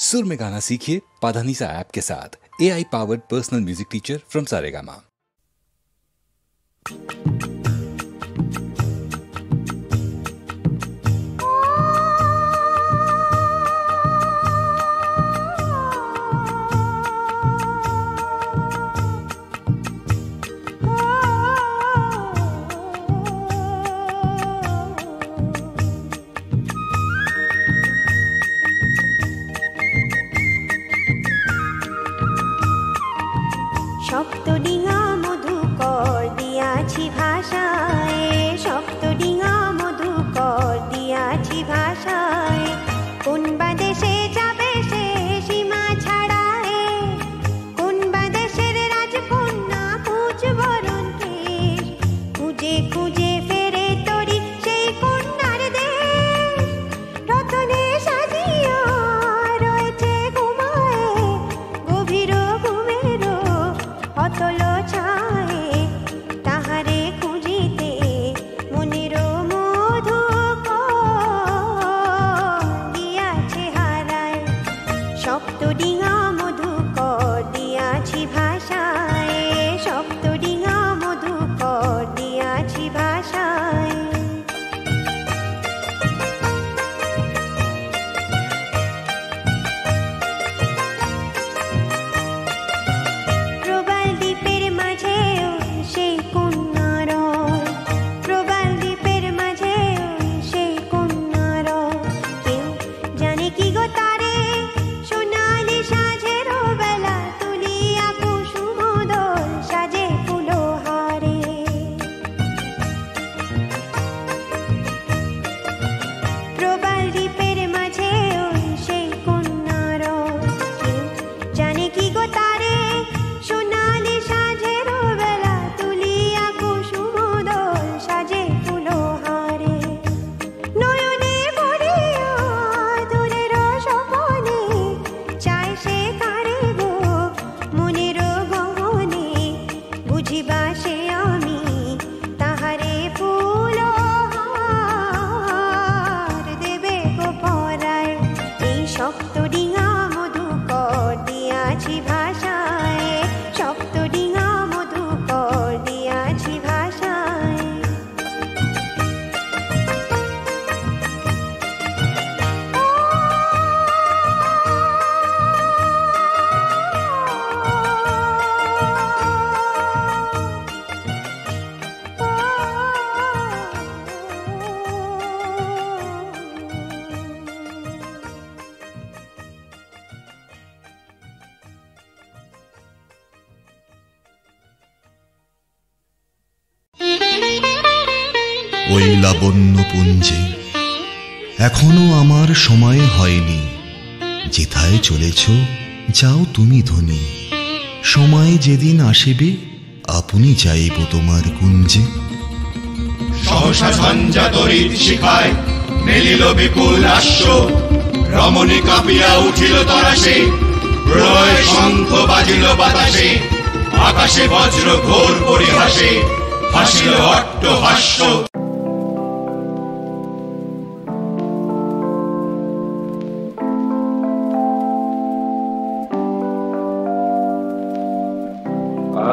सुर में गाना सीखिए पाधानीसा ऐप के साथ। AI powered personal music teacher from Saregama. শক্তডিঙা মধুকর দিয়াছি ভাষায়, শক্তডিঙা মধুকর দিয়াছি ভাষায়। কোন বা দেশে যাবে সে সীমা ছাড়ায়, কোন বা দেশের রাজকন্যা কুচবরণ কেশ। খুঁজে খুঁজে ফেরে তরি সেই কন্যার দেশ। রতনে সাজিয়া রয়েছে ঘুমায়, গভীর ঘুমেরও অতল ছায়ে। তাহারে খুঁজিতে মনের মধুকর দিয়াছে হারায়। শক্তডিঙা মধুকর দিয়াছি ভাষায়, শক্তডিঙা মধুকর দিয়াছি ভাষায়। প্রবাল দ্বীপের মাঝেও সেই কন্যার, প্রবাল দ্বীপের মাঝেও সেই কন্যার। কেউ জানে কি গো তারে, সোনালি সাঁঝের বেলা তুলিয়া কুসুম দোল সাজে ফুলহারে। প্রবাল দ্বীপের মাঝেও সেই কন্যার। কেউ জানে কি গো তারে, সোনালি সাঁঝের বেলা তুলিয়া কুসুম দোল সাজে ফুলহারে। নয়নে ভরিয়া দূরের স্বপনে চায় সে কারে গো মনের গহনে। বুঝিবা সে আমি তাহারে ফুলহার দেবে গো পরায়। এই শক্তডিঙা মধুকর দিয়াছি ভাষায়, শক্তডিঙা মধুকর দিয়াছি ভাষায়। ওই লাবণ্যপুঞ্জে এখনো আমার সময় হয়নি। যেথায় চলেছ যাও তুমি ধনী, সময় যেদিন আসিবে আপনি যাইব তোমার কুঞ্জে। সহসা ঝঞ্ঝা তরিত শিখায় মেলিল বিপুল আশ্ব, রমণী কাঁপিয়া উঠিল তরাসে, প্রলয় শঙ্খ বাজিল বাতাসে, আকাশে বজ্র ঘোর পরিহাসে, হাসিল অট্ট হাস্য।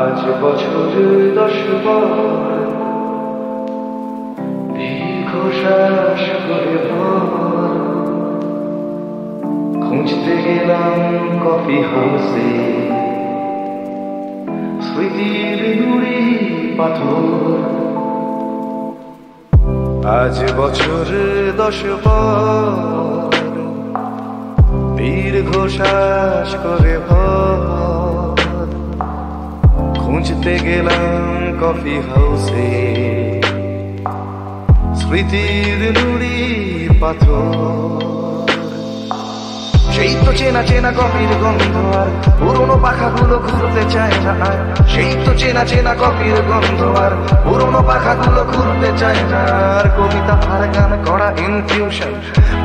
আজ বছর 10 বার দীর্ঘ শ্বাস করে ভর খুঁজতে গেলাম কফি হাউসে স্মৃতির নুড়ি পাথর। আজ বছর 10 বার দীর্ঘ শ্বাস করে ভর খুঁজতে গেলাম কফি হাউসে স্মৃতির নুড়ি পাথর। সেই তো চেনা চেনা কফির গন্ধ আর পুরনো পাখাগুলো ঘুরতে চায় না আর। সেই তো চেনা চেনা কফির গন্ধ আর পুরনো পাখাগুলো ঘুরতে চায় না আর। কবিতা আর গান করা ইনফিউশন,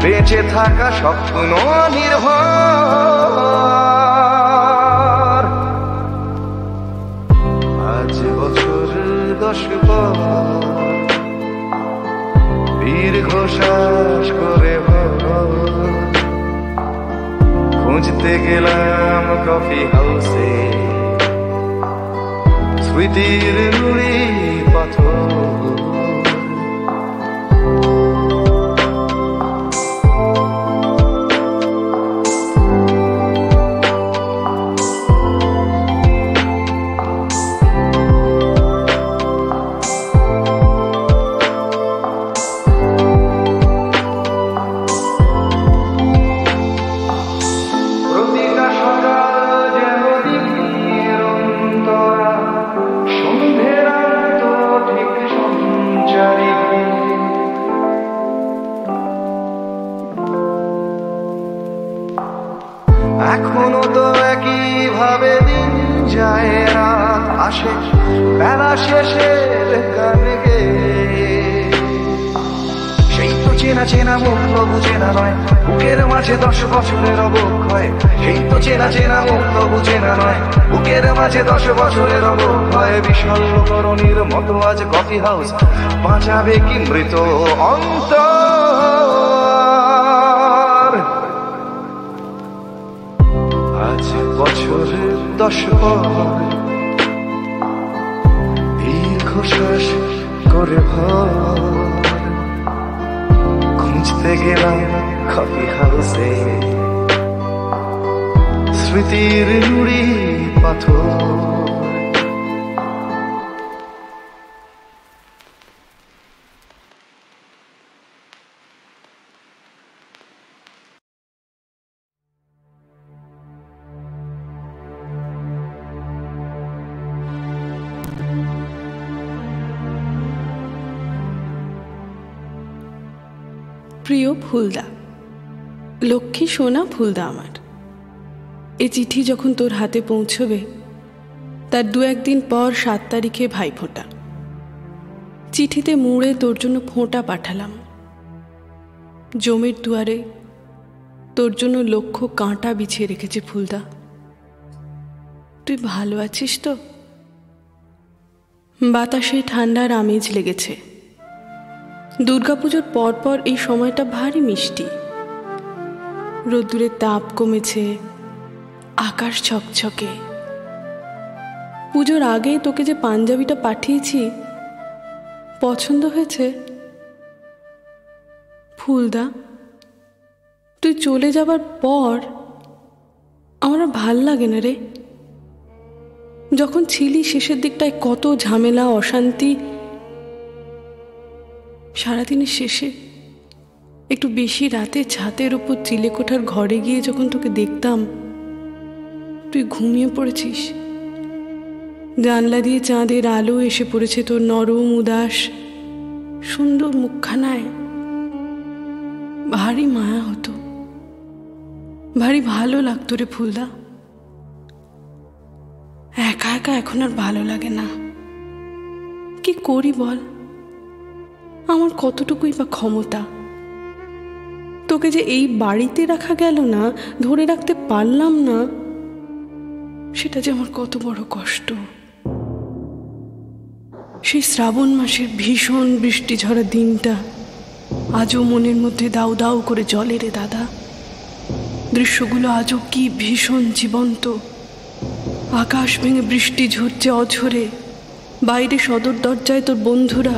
বেঁচে থাকা স্বপ্ন নির্ভর। আজ বছর 10 বার দীর্ঘ শ্বাস করে ভর খুঁজতে গেলাম কফি হাউসে স্মৃতির নুড়ি পাথর। এখনো তো একই ভাবে দিন যায়, রাত আসে বেলা শেষের গানে গে। সেই তো চেনা চেনা মুখ তবু চেনা নয়, বুকের মাঝে 10 বছরের অবক্ষয়। সেই তো চেনা চেনা মুখ তবু চেনা নয়, বুকের মাঝে 10 বছরের অবক্ষয়। বিশালকরণীর মতো আজ কফি হাউস বাঁচাবে কি মৃত অন্তর। আজ বছরের 10 পর দীর্ঘশ্বাস করে ভর খুঁজতে গেলাম কফি হাউসে স্মৃতির নুড়ি পাথর। প্রিয় ফুলদা, লক্ষ্মী সোনা ফুলদা আমার, এ চিঠি যখন তোর হাতে পৌঁছবে তার 2-1 দিন পর 7 তারিখে ভাইফোঁটা। চিঠিতে মুড়ে তোর জন্য ফোঁটা পাঠালাম। জমির দুয়ারে তোর জন্য লক্ষ কাঁটা বিছিয়ে রেখেছে ফুলদা। তুই ভালো আছিস তো? বাতাসে ঠান্ডার আমেজ লেগেছে। দুর্গাপুজোর পরপর এই সময়টা ভারী মিষ্টি। রোদ্দুরের তাপ কমেছে, আকাশ ছকছকে। পুজোর আগে তোকে যে পাঞ্জাবিটা পাঠিয়েছি পছন্দ হয়েছে? ফুলদা, তুই চলে যাবার পর আমার ভাল লাগে না রে। যখন ছিলি শেষের দিকটায় কত ঝামেলা অশান্তি, সারাদিনের শেষে একটু বেশি রাতে ছাদের উপর চিলেকোঠার ঘরে গিয়ে যখন তোকে দেখতাম তুই ঘুমিয়ে পড়েছিস। জানলা দিয়ে চাঁদের আলো এসে পড়েছে তোর নরম উদাস সুন্দর মুখখানায়। ভারী মায়া হতো, ভারী ভালো লাগতো রে ফুলদা। একা একা এখন আর ভালো লাগে না। কি করি বল? আমার কতটুকুই বা ক্ষমতা? তোকে যে এই বাড়িতে রাখা গেল না, ধরে রাখতে পারলাম না, সেটা যে আমার কত বড় কষ্ট। সেই শ্রাবণ মাসের ভীষণ বৃষ্টি ঝরা দিনটা আজও মনের মধ্যে দাউ দাউ করে জ্বলে রে দাদা। দৃশ্যগুলো আজও কি ভীষণ জীবন্ত। আকাশ ভেঙে বৃষ্টি ঝরছে অঝরে। বাইরে সদর দরজায় তোর বন্ধুরা,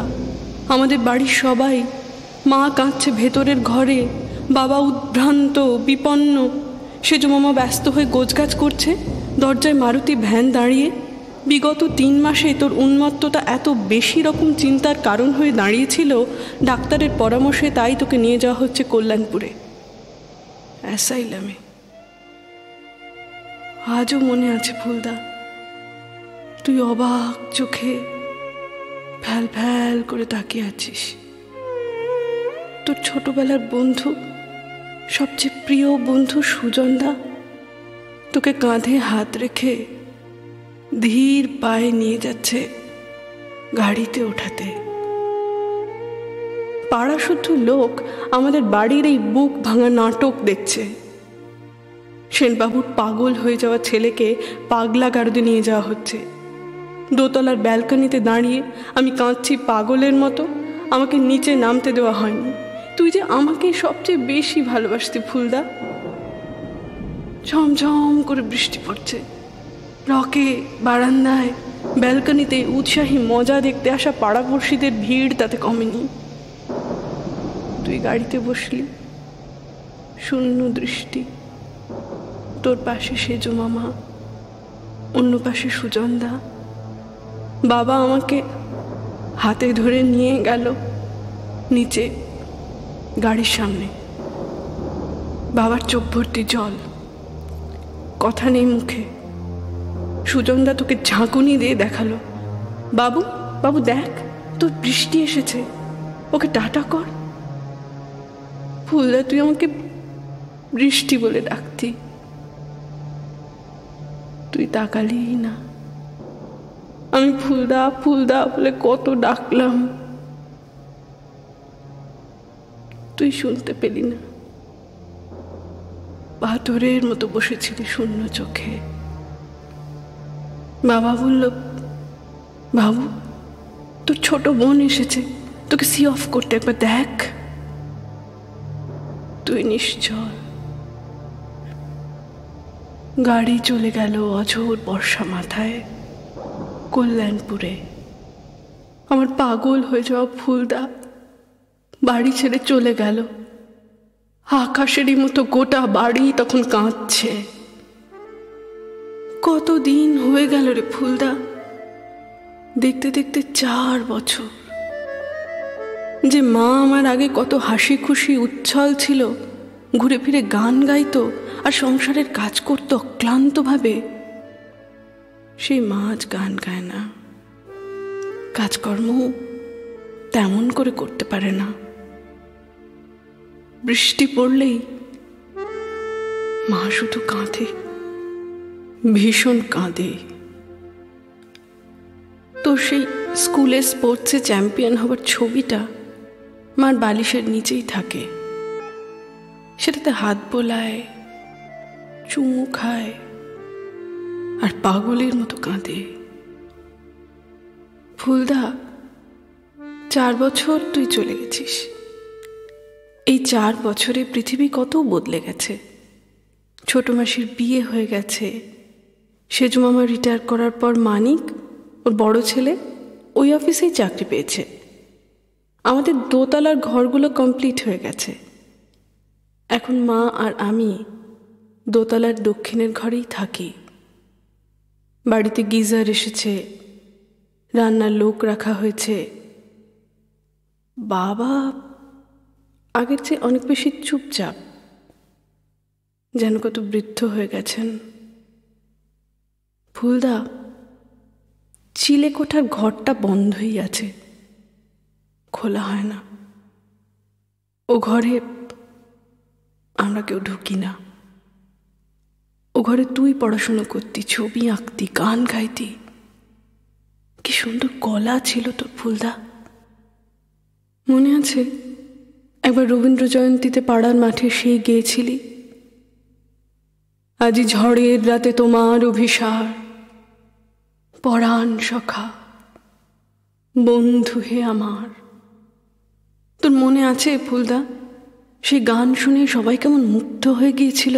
আমাদের বাড়ির সবাই। মা কাঁদছে ভেতরের ঘরে, বাবা উদ্ভ্রান্ত বিপন্ন। সেজো মামা ব্যস্ত হয়ে গোছগাছ করছে। দরজায় মারুতি ভ্যান দাঁড়িয়ে। বিগত 3 মাসে তোর উন্মত্ততা এত বেশি রকম চিন্তার কারণ হয়ে দাঁড়িয়েছিল, ডাক্তারের পরামর্শে তাই তোকে নিয়ে যাওয়া হচ্ছে কল্যাণপুরে, অ্যাসাইলামে। আজও মনে আছে ফুলদা, তুই অবাক চোখে ফ্যাল ফ্যাল করে তাকিয়ে আছিস। তোর ছোটবেলার বন্ধু, সবচেয়ে প্রিয় বন্ধু সুজনদা তোকে কাঁধে হাত রেখে ধীর পায়ে নিয়ে যাচ্ছে গাড়িতে ওঠাতে। পাড়া শুদ্ধ লোক আমাদের বাড়ির এই বুক ভাঙা নাটক দেখছে। সেনবাবুর পাগল হয়ে যাওয়া ছেলেকে পাগলা গারদে নিয়ে যাওয়া হচ্ছে। দোতলার ব্যালকনিতে দাঁড়িয়ে আমি কাঁদছি পাগলের মতো। আমাকে নিচে নামতে দেওয়া হয়নি। তুই যে আমাকে সবচেয়ে বেশি ভালোবাসতি ফুলদা। ঝমঝম করে বৃষ্টি পড়ছে। রকে, বারান্দায়, ব্যালকনিতে উৎসাহী মজা দেখতে আসা পাড়াপড়শিদের ভিড় তাতে কমেনি। তুই গাড়িতে বসলি, শূন্য দৃষ্টি। তোর পাশে সেজো মামা, অন্য পাশে সুজনদা। বাবা আমাকে হাতে ধরে নিয়ে গেল নিচে গাড়ির সামনে। বাবার চোখ ভর্তি জল, কথা নেই মুখে। সুজনদা তোকে ঝাঁকুনি দিয়ে দেখালো, বাবু বাবু দেখ, তোর বৃষ্টি এসেছে, ওকে টাটা কর। ফুলদা, তুই আমাকে বৃষ্টি বলে ডাকতি, তুই তাকালি না। আমি ফুলদা ফুলদা বলে কত ডাকলাম, তুই শুনতে পেলি না। পাথরের মতো বসেছিলি শূন্য চোখে। বাবা বলল, বাবু তোর ছোট বোন এসেছে, তোকে সি অফ করতে, একবার দেখ। তুই নিশ্চল। গাড়ি চলে গেল অঝোর বর্ষা মাথায় কল্যাণপুরে। আমার পাগল হয়ে যাওয়া ফুলদা বাড়ি ছেড়ে চলে গেল। আকাশেরই মতো গোটা বাড়ি তখন কাঁদছে। কতদিন হয়ে গেল রে ফুলদা, দেখতে দেখতে 4 বছর। যে মা আমার আগে কত হাসি খুশি উচ্ছল ছিল, ঘুরে ফিরে গান গাইতো আর সংসারের কাজ করতো অক্লান্তভাবে, সেই মা আজ গান গায় না, কাজকর্ম তেমন করে করতে পারে না। বৃষ্টি পড়লেই মা শুধু কাঁদে, ভীষণ কাঁদে। তোর সেই স্কুলে স্পোর্টসে চ্যাম্পিয়ন হবার ছবিটা মার বালিশের নিচেই থাকে। সেটাতে হাত বোলায়, চুমু খায় আর পাগলের মতো কাঁদে। ফুলদা, 4 বছর তুই চলে গেছিস। এই 4 বছরে পৃথিবী কত বদলে গেছে। ছোট মাসির বিয়ে হয়ে গেছে, সেজু মামা রিটায়ার করার পর মানিক, ওর বড় ছেলে, ওই অফিসেই চাকরি পেয়েছে। আমাদের দোতলার ঘরগুলো কমপ্লিট হয়ে গেছে। এখন মা আর আমি দোতলার দক্ষিণের ঘরেই থাকি। বাড়িতে গিজার এসেছে, রান্নার লোক রাখা হয়েছে। বাবা আগের চেয়ে অনেক বেশি চুপচাপ, যেন কত বৃদ্ধ হয়ে গেছেন। ফুলদা, চিলে কোঠার ঘরটা বন্ধই আছে, খোলা হয় না। ও ঘরে আমরা কেউ ঢুকি না। ও ঘরে তুই পড়াশুনো করতি, ছবি আঁকতি, গান গাইতি। কি সুন্দর গলা ছিল তোর ফুলদা। মনে আছে একবার রবীন্দ্র জয়ন্তীতে পাড়ার মাঠে সেই গেয়েছিলি, আজি ঝড়ের রাতে তোমার অভিসার, পরাণ সখা বন্ধু হে আমার। তোর মনে আছে ফুলদা? সেই গান শুনে সবাই কেমন মুগ্ধ হয়ে গিয়েছিল।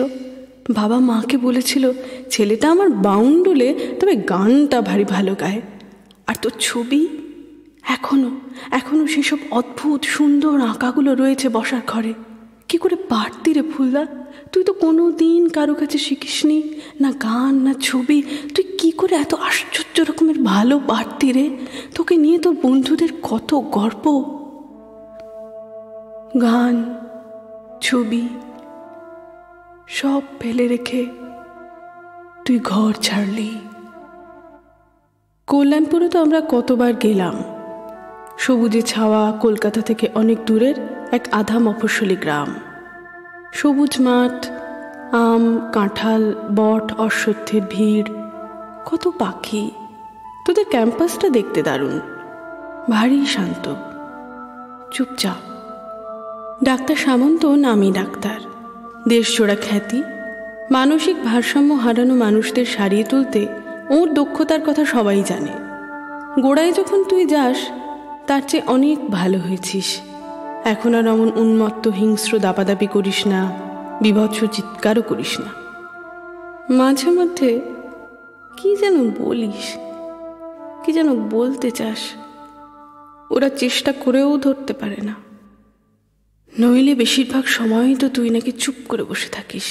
বাবা মাকে বলেছিল, ছেলেটা আমার বাউন্ডুলে, তবে গানটা ভারী ভালো গায়। আর তোর ছবি এখনো সেসব অদ্ভুত সুন্দর আঁকাগুলো রয়েছে বসার ঘরে। কি করে পারতি রে ফুলদা? তুই তো কোনো দিন কারো কাছে শিখিসনি, না গান না ছবি। তুই কি করে এত আশ্চর্য রকমের ভালো পারতি রে? তোকে নিয়ে তোর বন্ধুদের কত গর্ব। গান, ছবি সব ফেলে রেখে তুই ঘর ছাড়লি। কল্যাণপুরে তো আমরা কতবার গেলাম। সবুজে ছাওয়া কলকাতা থেকে অনেক দূরের এক আধা মফস্বলী গ্রাম। সবুজ মাঠ, আম, কাঁঠাল, বট, অশ্বত্থের ভিড়, কত পাখি। তোদের ক্যাম্পাসটা দেখতে দারুণ, ভারী শান্ত, চুপচাপ। ডাক্তার সামন্ত নামী ডাক্তার, দেশজোড়া খ্যাতি। মানসিক ভারসাম্য হারানো মানুষদের সারিয়ে তুলতে ওর দক্ষতার কথা সবাই জানে। গোড়ায় যখন তুই যাস তার চেয়ে অনেক ভালো হয়েছিস। এখন আর এমন উন্মত্ত হিংস্র দাপাদাপি করিস না, বিভৎস চিৎকারও করিস না। মাঝে মধ্যে কি যেন বলিস, কি যেন বলতে চাস, ওরা চেষ্টা করেও ধরতে পারে না। নইলে বেশিরভাগ সময়ই তো তুই নাকি চুপ করে বসে থাকিস।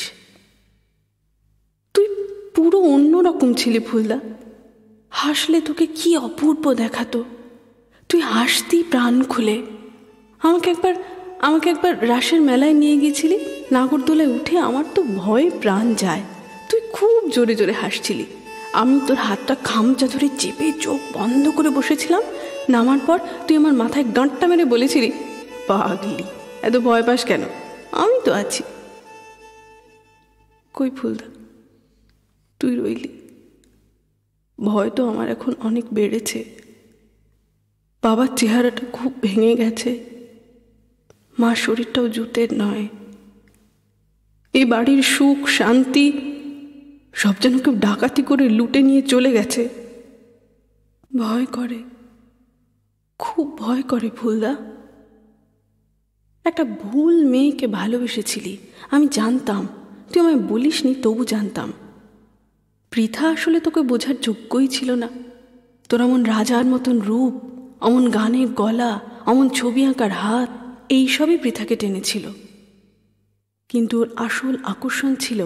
তুই পুরো অন্যরকম ছিলি ফুলদা। হাসলে তোকে কি অপূর্ব দেখাতো। তুই হাসতি প্রাণ খুলে। আমাকে একবার রাসের মেলায় নিয়ে গিয়েছিলি, নাগরদোলায় উঠে আমার তো ভয়ে প্রাণ যায়। তুই খুব জোরে জোরে হাসছিলি। আমি তোর হাতটা খামচা ধরে চেপে চোখ বন্ধ করে বসেছিলাম। নামার পর তুই আমার মাথায় গাঁটটা মেরে বলেছিলি, পাগলি, এত ভয় পাস কেন, আমি তো আছি। কই ফুলদা, তুই রইলি। ভয় তো আমার এখন অনেক বেড়েছে। বাবার চেহারাটা খুব ভেঙে গেছে, মার শরীরটাও জুতের নয়। এই বাড়ির সুখ শান্তি সব যেন কেউ ডাকাতি করে লুটে নিয়ে চলে গেছে। ভয় করে, খুব ভয় করে ফুলদা। একটা ভুল মেয়েকে ভালোবেসেছিলি, আমি জানতাম। তুই আমায় বলিসনি, তবু জানতাম। পৃথা আসলে তোকে বোঝার যোগ্যই ছিল না। তোর অমন রাজার মতন রূপ, অমন গানের গলা, অমন ছবি আঁকার হাত, এইসবই পৃথাকে টেনেছিল। কিন্তু ওর আসল আকর্ষণ ছিল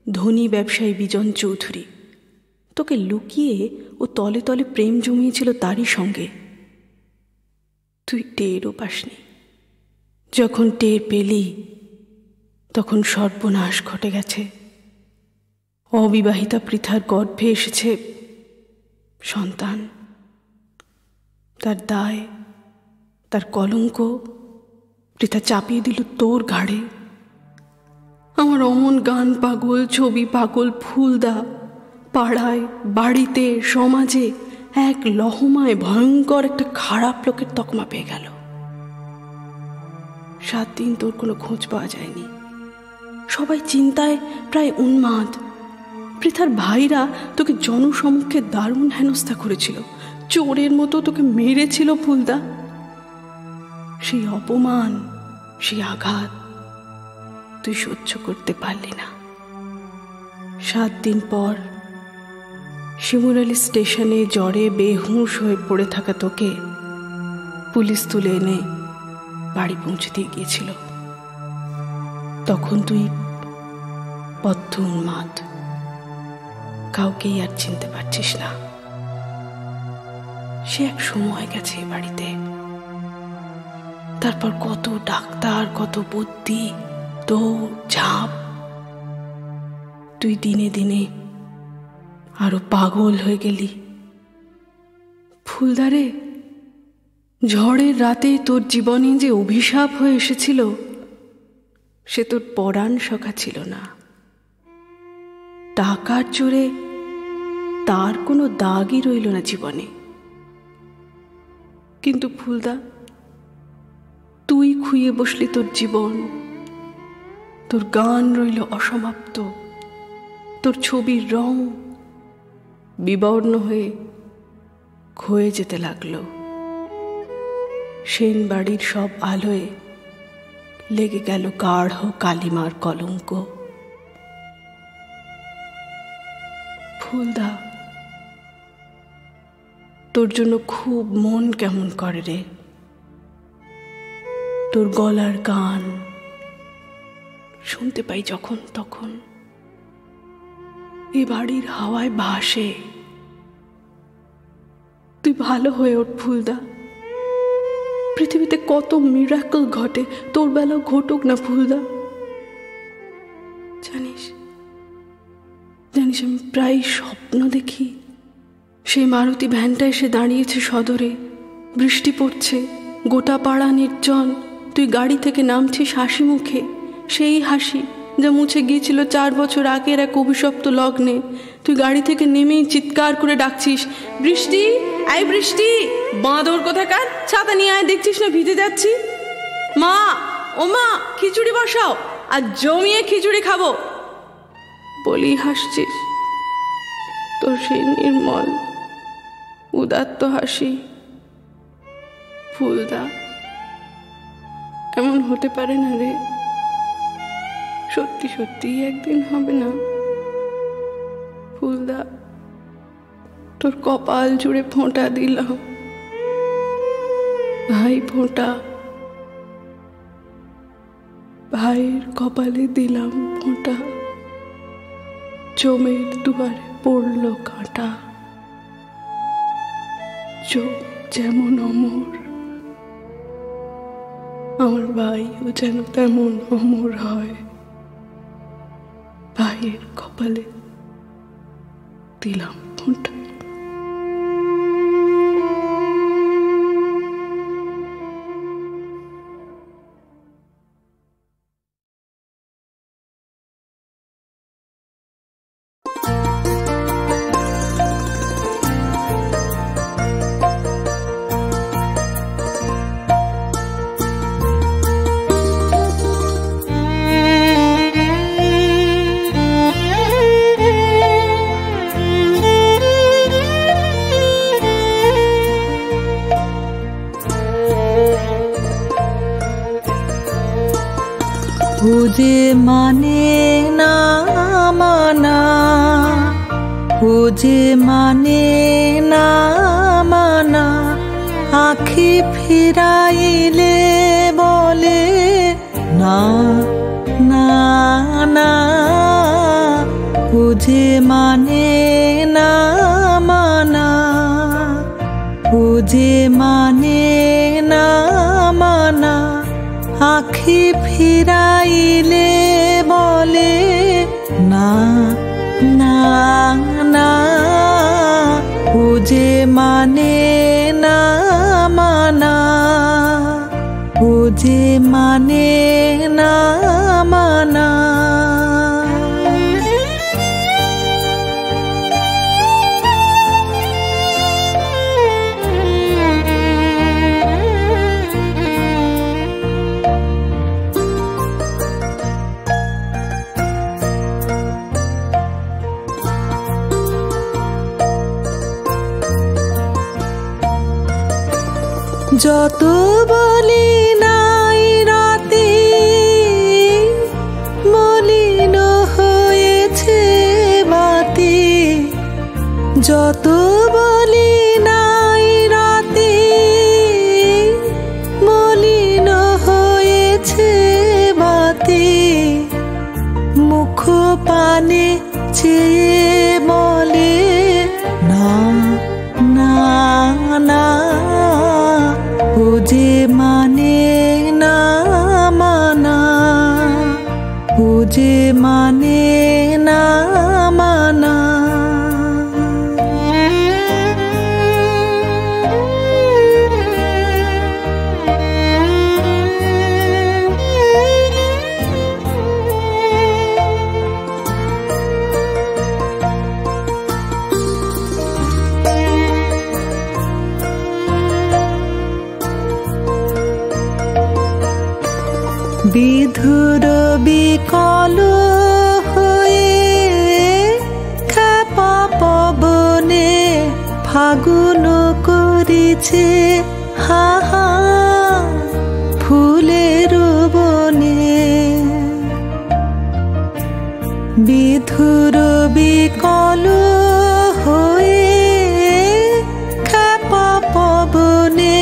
ধনী ব্যবসায়ী বিজন চৌধুরী। তোকে লুকিয়ে ও তলে তলে প্রেম জমিয়েছিল তারই সঙ্গে। তুই টেরও পাসনি। যখন টের পেলি তখন সর্বনাশ ঘটে গেছে। অবিবাহিতা পৃথার গর্ভে এসেছে সন্তান। তার দায়, তার কলঙ্ক পৃথা চাপিয়ে দিল তোর ঘাড়ে। আমার অমন গান পাগল, ছবি পাগল ফুলদা পাড়ায়, বাড়িতে, সমাজে এক লহমায় ভয়ঙ্কর একটা খারাপ লোকের তকমা পেয়ে গেল। 7 দিন তোর কোনো খোঁজ পাওয়া যায়নি। সবাই চিন্তায় প্রায় উন্মাদ। পৃথার ভাইরা তোকে জনসমক্ষে দারুণ হেনস্থা করেছিল, চোরের মতো তোকে মেরেছিল ফুলদা। সেই অপমান, সেই আঘাত তুই সহ্য করতে পারলি না। 7 দিন পর শিমুরালি স্টেশনে জ্বরে বেহুঁশ হয়ে পড়ে থাকা তোকে পুলিশ তুলে এনে বাড়ি পৌঁছে দিয়ে গিয়েছিল। তখন তুই বদ্ধ উন্মাদ, কাউকেই আর চিনতে পারছিস না। সে এক সময় গেছে এ বাড়িতে। তারপর কত ডাক্তার, কত বুদ্ধি, দৌড় ঝাঁপ। তুই দিনে দিনে আরো পাগল হয়ে গেলি। ফুলদারে, ঝড়ের রাতে তোর জীবনে যে অভিশাপ হয়ে এসেছিল সে তোর পরাণ সখা ছিল না। টাকার জোরে তার কোনো দাগই রইল না জীবনে। কিন্তু ফুলদা, তুই খুইয়ে বসলি তোর জীবন। তোর গান রইল অসমাপ্ত, তোর ছবির রং বিবর্ণ হয়ে ক্ষয়ে যেতে লাগলো। সেন বাড়ির সব আলোয় লেগে গেল গাঢ় কালিমার কলঙ্ক। ফুলদা, তোর জন্য খুব মন কেমন করে রে। তোর গলার গান শুনতে পাই যখন তখন, এ বাড়ির হাওয়ায় ভাসে। তুই ভালো হয়ে ওঠ ফুলদা। পৃথিবীতে কত মিরাকল ঘটে, তোর বেলাও ঘটুক না ফুলদা। জানিস জানিস আমি প্রায় স্বপ্ন দেখি সেই মারুতি ভ্যানটা এসে দাঁড়িয়েছে সদরে, বৃষ্টি পড়ছে, গোটা পাড়া নির্জন। তুই গাড়ি থেকে নামছিস হাসি মুখে, সেই হাসি যা মুছে গিয়েছিল 4 বছর আগের এক অভিশপ্ত লগ্নে। তুই গাড়ি থেকে নেমেই চিৎকার করে ডাকছিস, বৃষ্টি, আয় বৃষ্টি, বাঁদর কোথাকার, ছাতা নিয়ে আয়, দেখছিস না ভিজে যাচ্ছি। মা, ও মা, খিচুড়ি বসাও, আর জমিয়ে খিচুড়ি খাবো বলি হাসছিস। তোর সেই নির্মল উদাত্ত হাসি। ফুলদা, এমন হতে পারে না রে। সত্যি সত্যি একদিন হবে না, তোর কপাল জুড়ে ফোঁটা দিলাম, ভাই ফোঁটা, ভাইয়ের কপালে দিলাম ফোঁটা, জমের দুয়ারে পড়ল কাঁটা। চোখ যেমন অমর, আমার ভাইও যেন তেমন অমর হয়। ভাইয়ের কপালে দিলাম ফোঁটা। যে মানে না মানা, ও যে মানে না মানা, আখি ফিরাইলে বলে না না না। ও যে মানে না মানা, ও যে মানে না মানা, আখি ফিরাইলে বলে না না না। ও যে মানে না মানা, ও যে মানে না মানা। যত বলি নাই রাতে, মলিন হয়েছে বাতি। যত বলি নাই রাতে, মলিন হয়েছে বাতি। মুখ পানে চেয়ে বলে না না না। ও যে মানে না মানা, ও যে মানে না মানা। বিধুর বিকল হয়ে খেপা পবনে ফাগুন করিছে হা হা ফুলের বনে। বিধুর বিকল হয়ে খেপা পবনে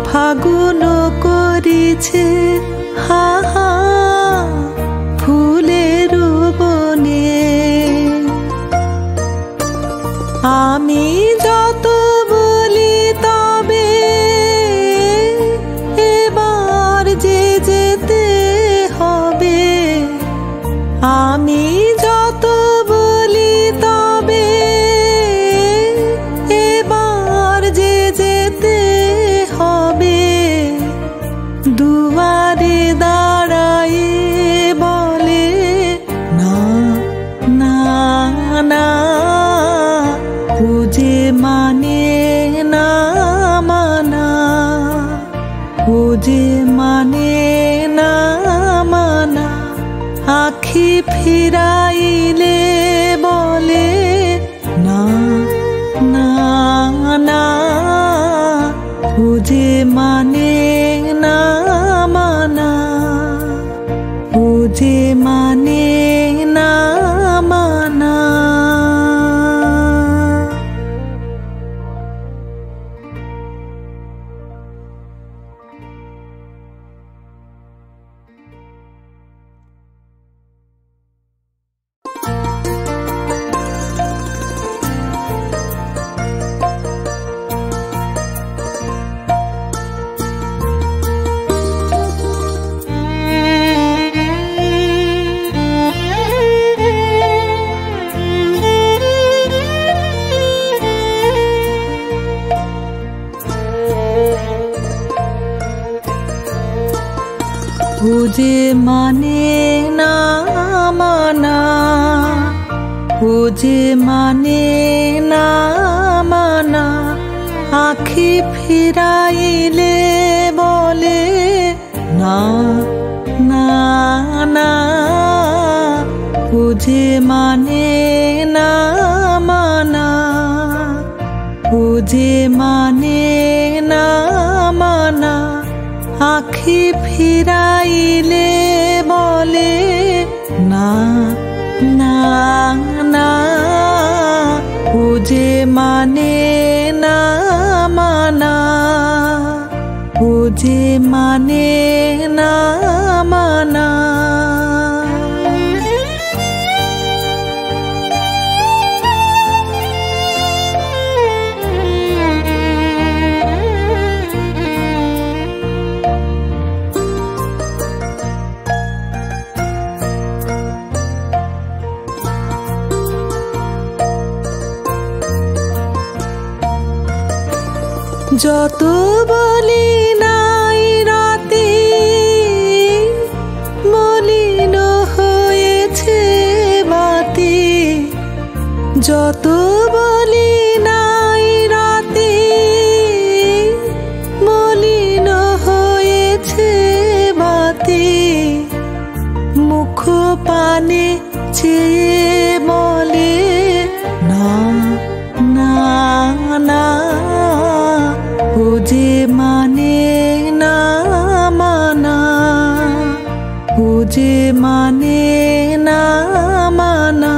ফাগুন করিছে হা হা ফুলের বনে। আমি যত বলি তবে এবার যে যেতে হবে। আমি যত বলি তবে এবার যে যেতে হবে। দুয়া যে মানে না মানা, ও যে মানে না মানা, আখি ফিরাইলে বলে না না না, ও যে মানে না মানা, ও যে মানে না মানা, আখি ফিরাইলে বলে না না না, ও যে মানে না মানা, ও যে মানে না মানা। যত বলি নাই রাতে মলিন হয়েছে বাতি, যত বলি নাই রাতে মলিন হয়েছে বাতি, মুখ পানে চেয়ে বলে না না না, ও যে মানে না মানা, ও যে মানে না মানা।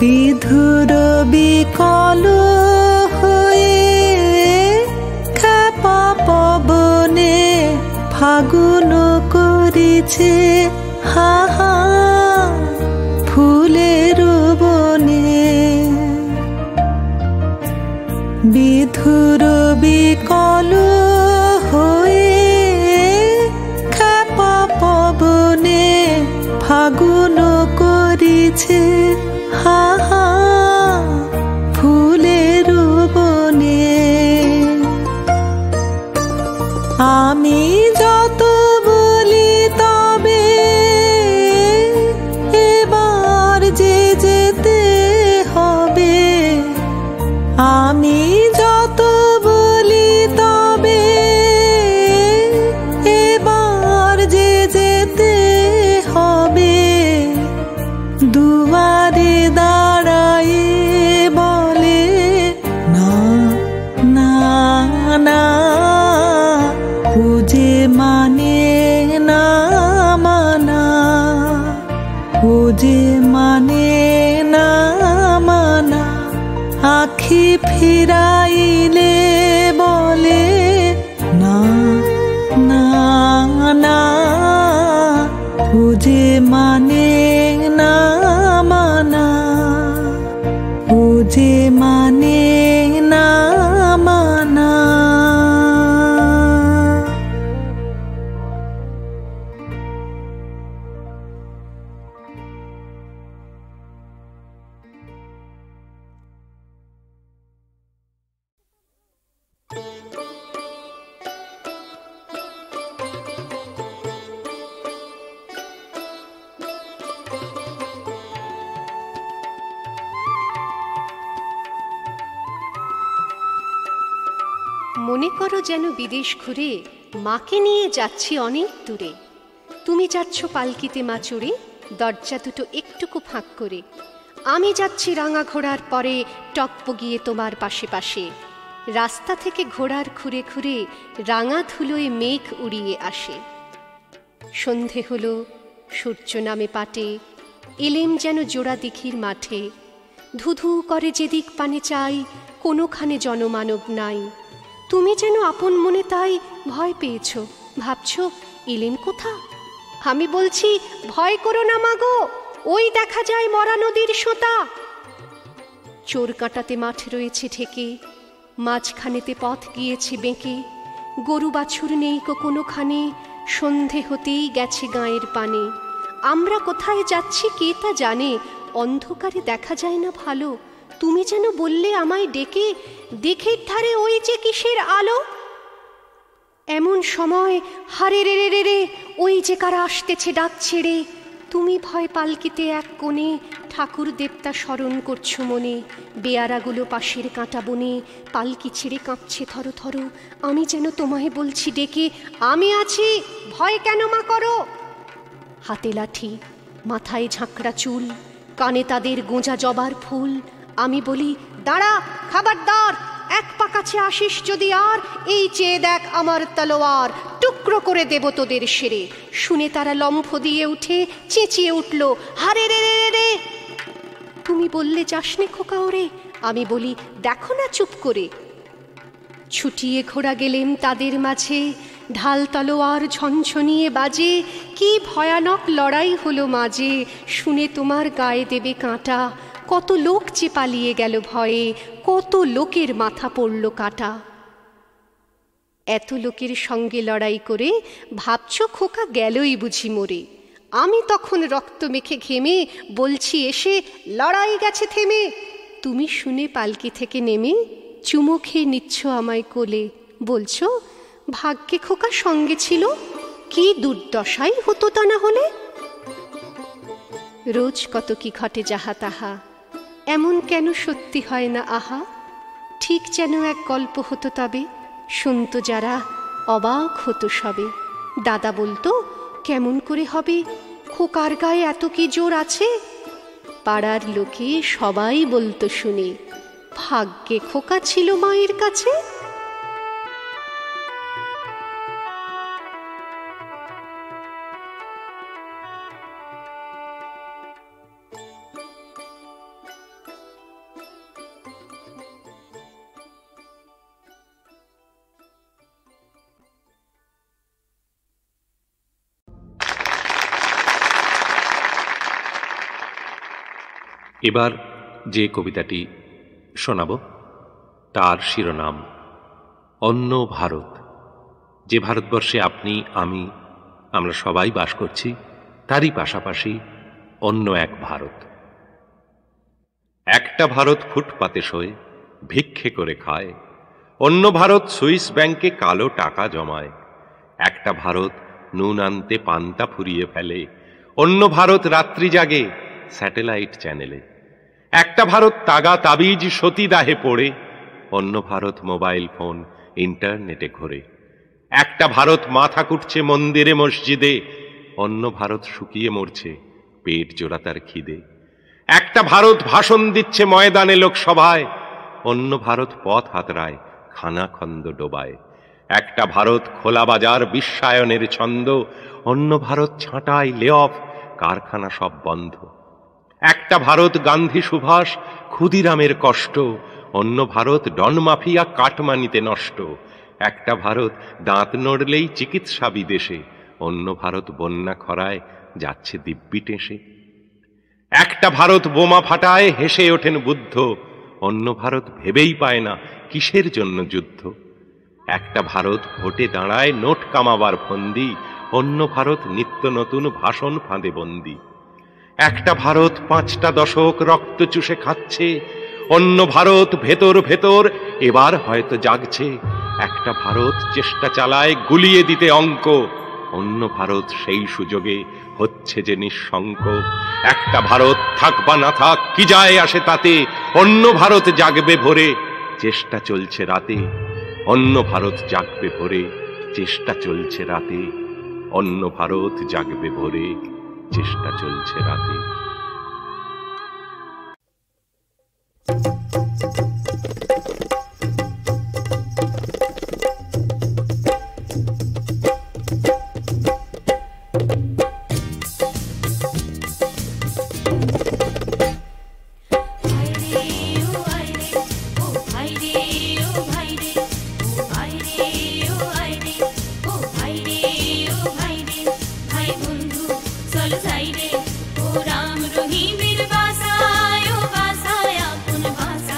বিধুর বিকল হয়ে খেপা পবনে ফাগুন করিছে হা হা ফুলের বনে, বিধুর বিকল হয়ে খেপা পবনে ফাগুন করিছে হা হা ফুলের বনে। আমি যত বলি তবে এবার যে যেতে হবে, আমি যত বলি তবে এবার যে যেতে হবে, দুয়ারে দাঁড়ায়ে বলে না না না, ও যে মানে না মানা, ও যে মানে না মানা, আখি ফিরাইলে বলে না না না, ও যে মানে না মানা, ও যে মানে না মানা। মনে করো যেন বিদেশ ঘুরে মাকে নিয়ে যাচ্ছি অনেক দূরে, তুমি যাচ্ছ পালকিতে মা চড়ে, দরজা দুটো একটুকু ফাঁক করে, আমি যাচ্ছি রাঙা ঘোড়ার পরে টকবগিয়ে তোমার পাশে পাশে, রাস্তা থেকে ঘোড়ার খুঁড়ে খুঁড়ে রাঙা ধুলোয় মেঘ উড়িয়ে আসে। সন্ধে হলো, সূর্য নামে পাটে, এলেম যেন জোড়া দিঘির মাঠে, ধুধু করে যেদিক পানে চাই, কোনোখানে জনমানব নাই, তুমি যেন আপন মনে তাই ভয় পেয়েছ, ভাবছ এলেম কোথা? আমি বলছি ভয় করো না মাগো, ওই দেখা যায় মরা নদীর সোঁতা। চোর কাঁটাতে মাঠ রয়েছে ঠেকে, মাঝখানেতে পথ গিয়েছে বেঁকে, গরু বাছুর নেই কোনোখানে, সন্ধে হতেই গেছে গাঁয়ের পানে। আমরা কোথায় যাচ্ছি কে তা জানে, অন্ধকারে দেখা যায় না ভালো। তুমি যেন বললে আমায় ডেকে, দেখের ধারে ওই যে কিসের আলো। এমন সময় হারে রে রে রে, ওই যে কারা আসতেছে ডাক ছেড়ে। তুমি ভয় পালকিতে এক কোণে, ঠাকুর দেবতা স্মরণ করছো মনে। বেয়ারাগুলো পাশের কাঁটা বনে, পালকি ছেড়ে কাঁপছে থর থর। আমি যেন তোমায় বলছি ডেকে, আমি আছি, ভয় কেন মা করো। হাতে লাঠি, মাথায় ঝাঁকড়া চুল, কানে তাদের গোঁজা জবার ফুল। আমি বলি দাঁড়া খাবারদার, এক পা কাছে আসিস যদি আর, এই চেয়ে দেখ আমার তলোয়ার, টুকরো করে দেব তোদের সেরে। শুনে তারা লম্ফ দিয়ে উঠে চেঁচিয়ে উঠল, হারে রে রে রে। তুমি বললে যাসনে খোকা ওরে, আমি বলি দেখো না চুপ করে। ছুটিয়ে ঘোড়া গেলেম তাদের মাঝে, ঢাল তলোয়ার ঝনঝনিয়ে বাজে। কি ভয়ানক লড়াই হলো মাঝে, শুনে তোমার গায়ে দেবে কাঁটা। কত লোক যে পালিয়ে গেল ভয়ে, কত লোকের মাথা পড়ল কাটা। এত লোকের সঙ্গে লড়াই করে ভাবছ খোকা গেলই বুঝি মরে। আমি তখন রক্ত মেখে ঘেমে বলছি এসে, লড়াই গেছে থেমে। তুমি শুনে পালকি থেকে নেমে চুমো খেয়ে নিচ্ছ আমায় কোলে, বলছো ভাগ্যে খোকা সঙ্গে ছিল, কি দুর্দশাই হতো তা না হলে। রোজ কত কি ঘটে যাহা তাহা, এমন কেন সত্যি হয় না আহা। ঠিক যেন এক গল্প হতো তবে, শুনতো যারা অবাক হতো সবে। দাদা বলতো কেমন করে হবে, খোকার গায়ে এত কি জোর আছে। পাড়ার লোকে সবাই বলতো শুনে, ভাগ্যে খোকা ছিল মায়ের কাছে। এবার যে কবিতাটি শোনাব তার শিরোনাম অন্য ভারত। যে ভারতবর্ষে আপনি আমি আমরা সবাই বাস করছি, তারই পাশাপাশি অন্য এক ভারত। একটা ভারত ফুটপাতে শোয়, ভিক্ষে করে খায়। অন্য ভারত সুইস ব্যাংকে কালো টাকা জমায়। একটা ভারত নুন আনতে পান্তা ফুরিয়ে ফেলে। অন্য ভারত রাত্রি জাগে স্যাটেলাইট চ্যানেলে। একটা ভারত তাগা তাবিজ সতীদাহে পড়ে। অন্য ভারত মোবাইল ফোন ইন্টারনেটে ঘোরে। একটা ভারত মাথা কুটছে মন্দিরে মসজিদে। অন্য ভারত শুকিয়ে মরছে পেট জোড়া তার খিদে। একটা ভারত ভাষণ দিচ্ছে ময়দানে লোকসভায়। অন্য ভারত পথ হাতড়ায় খানাখন্দ ডোবায়। একটা ভারত খোলা বাজার বিশ্বায়নের ছন্দ। অন্য ভারত ছাঁটাই লে অফ, কারখানা সব বন্ধ। একটা ভারত গান্ধী সুভাষ ক্ষুদিরামের কষ্ট। অন্য ভারত ডন মাফিয়া কাটমানিতে নষ্ট। একটা ভারত দাঁত নড়লেই চিকিৎসা বিদেশে। অন্য ভারত বন্যা খরায় যাচ্ছে দিব্যি টেসে। একটা ভারত বোমা ফাটায় হেসে ওঠেন বুদ্ধ। অন্য ভারত ভেবেই পায় না কিসের জন্য যুদ্ধ। একটা ভারত ভোটে দাঁড়ায় নোট কামাবার ফন্দি। অন্য ভারত নিত্য নতুন ভাষণ ফাঁদে বন্দি। একটা ভারত 5টা দশক রক্ত চুষে খাচ্ছে। অন্য ভারত ভেতর ভেতর এবার হয়তো জাগছে। একটা ভারত চেষ্টা চালায় গুলিয়ে দিতে অঙ্ক। অন্য ভারত সেই সুযোগে হচ্ছে যে নিঃশঙ্ক। একটা ভারত থাক বা না থাক কি যায় আসে তাতে। অন্য ভারত জাগবে ভোরে, চেষ্টা চলছে রাতে। অন্য ভারত জাগবে ভোরে, চেষ্টা চলছে রাতে। অন্য ভারত জাগবে ভোরে, চেষ্টা চলছে রাতে। ও রাম রহিমের বাসায়, ও বাসায় আপন বাসায়।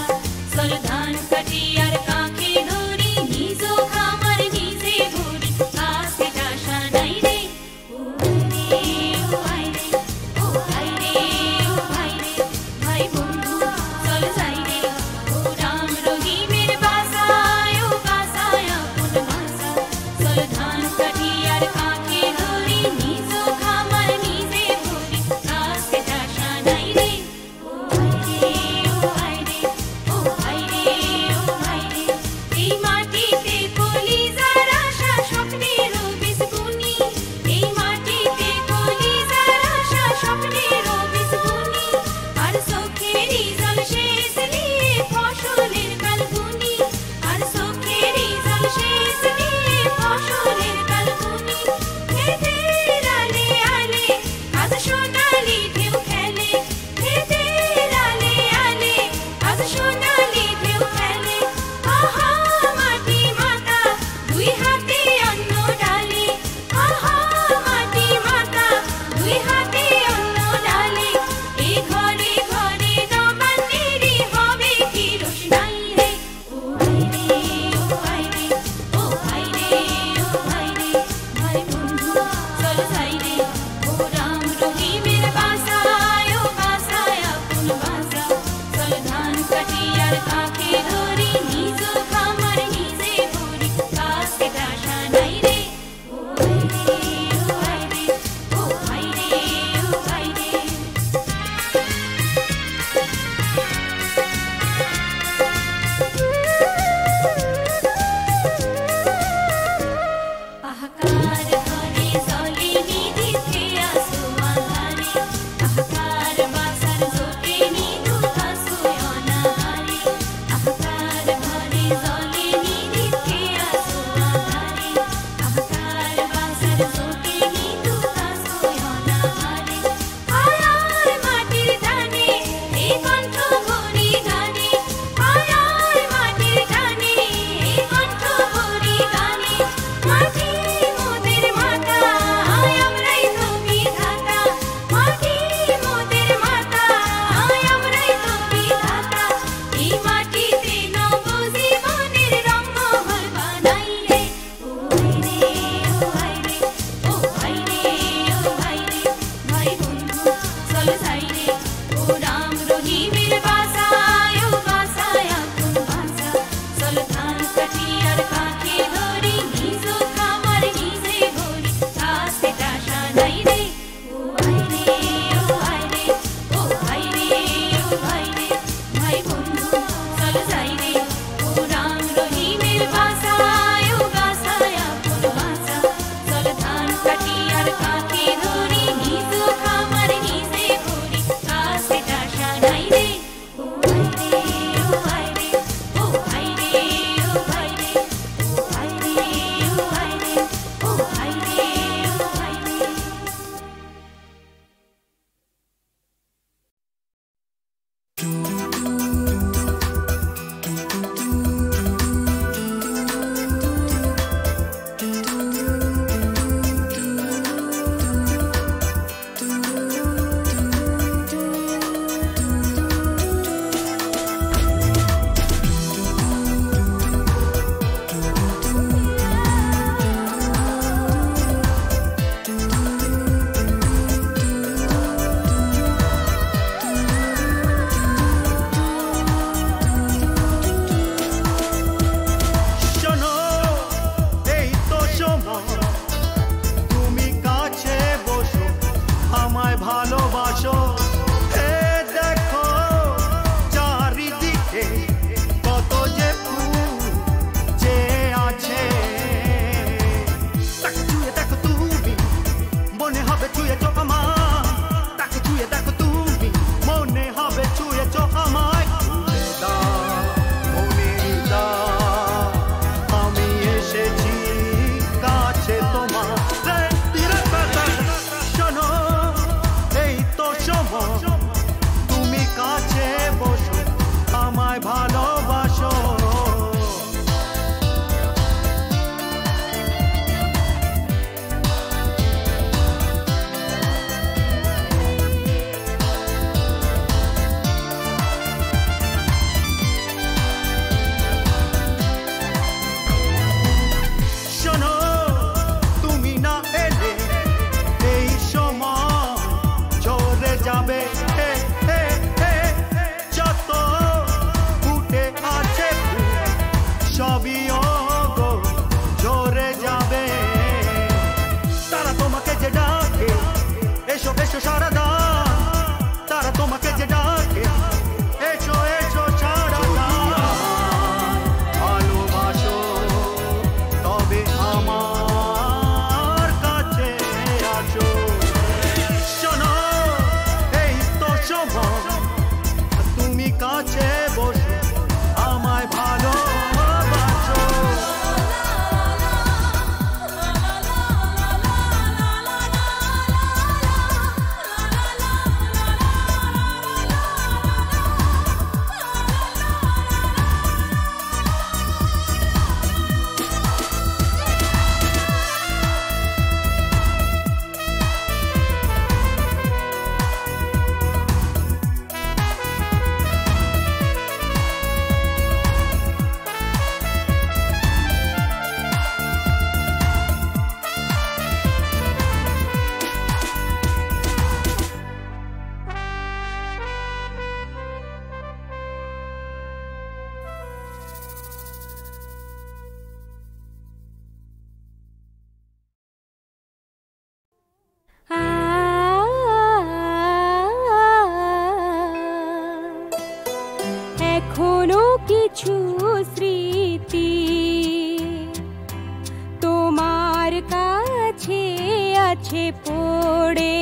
আছে পড়ে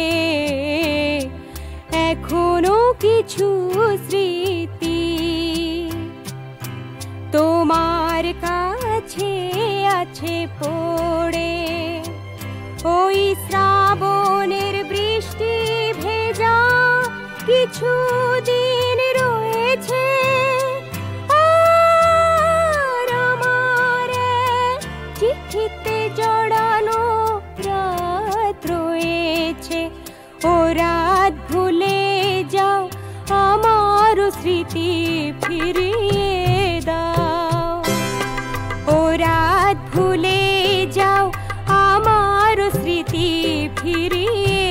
এখনো কিছু স্মৃতি, তোমার কাছে আছে পড়ে ওই শ্রাবণের বৃষ্টি ভেজা কিছু দিন রয়েছে। আর আমার চিঠিতে জড়ানো রাত রয়েছে, ও রাত ভুলে যাও আমার স্মৃতি ফিরিয়ে দাও। ও রাত ভুলে যাও আমার স্মৃতি ফিরিয়ে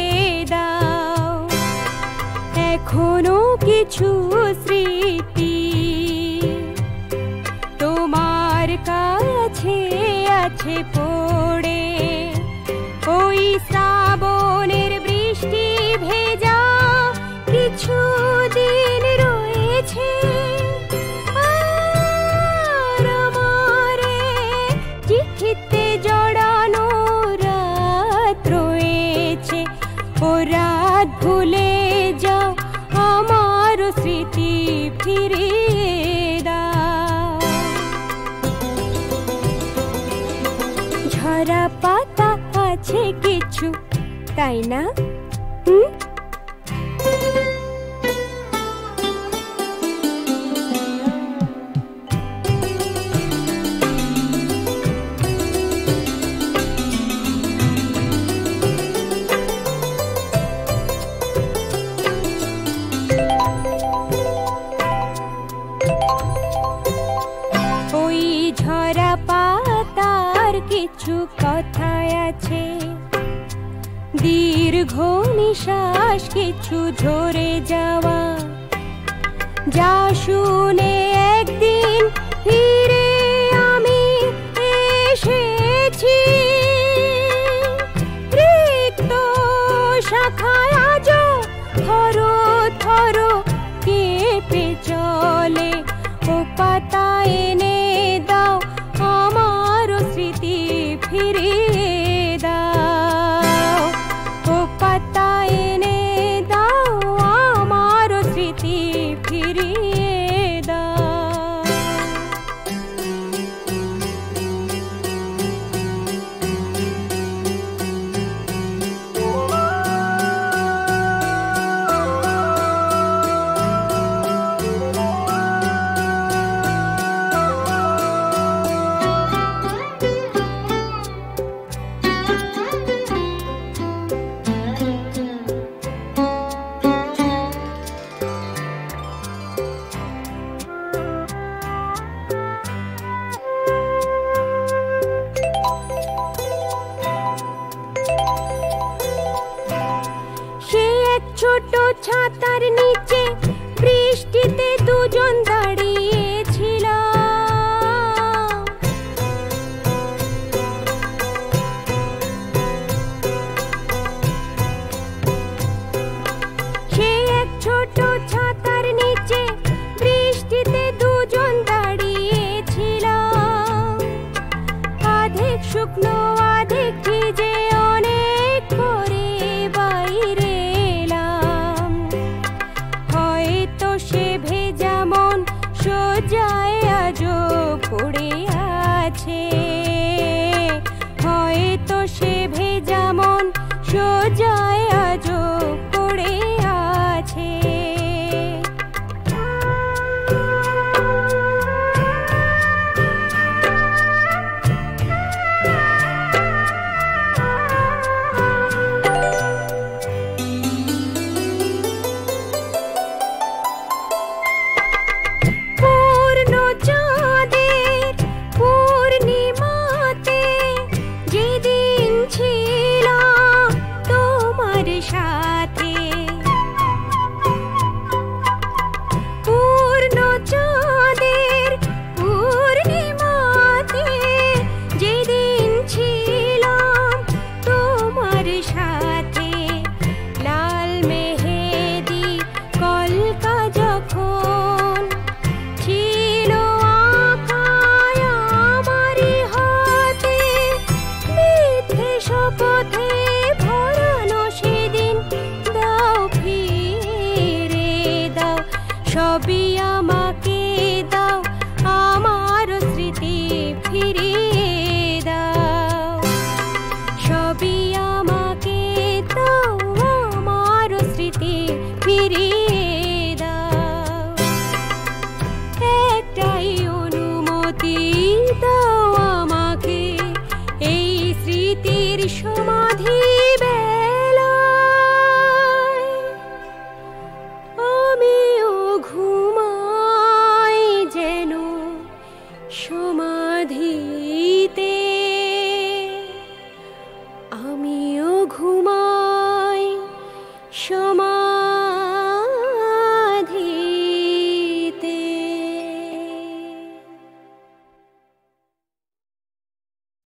দাও। এখনো কিছু স্মৃতি তোমার কাছে আছে পড়ে ওই শ্রাবণের বৃষ্টি ভেজা কিছু দিন রয়েছে। আর আমার চিঠিতে জড়ানো রাত রয়েছে, ও রাত ভুলে যাও আমার স্মৃতি ফিরিয়ে দাও। ঝরা পাতা আছে কিছু, তাই না? ওই ঝরা পাতার কিছু কথা আছে, দীর্ঘ নিশ্বাস কিছু ঝরে যাওয়া, যা শুনে একদিন ফিরে আমি এসেছি। রিক্ত শাখায় আজও থরো থরো কেঁপে চলে, ও পাতা এনে দাও আমার স্মৃতি ফিরিয়ে দাও। ও পাতা এনে দাও আমার স্মৃতি ফিরিয়ে দাও। ছোট ছাতার নিচে বৃষ্টিতে দুজন দাঁড়িয়েছিল, সে এক ছোট ছাতার নিচে বৃষ্টিতে দুজন দাঁড়িয়েছিল। আধেক শুকনো আধেক ভিজে অনেক পরে বাইরে সে ভেজা মন সোজায় আজও পড়ে আছে। হয়তো সে ভেজা মন সোজায় আজও পড়ে আছে। শীতের সময়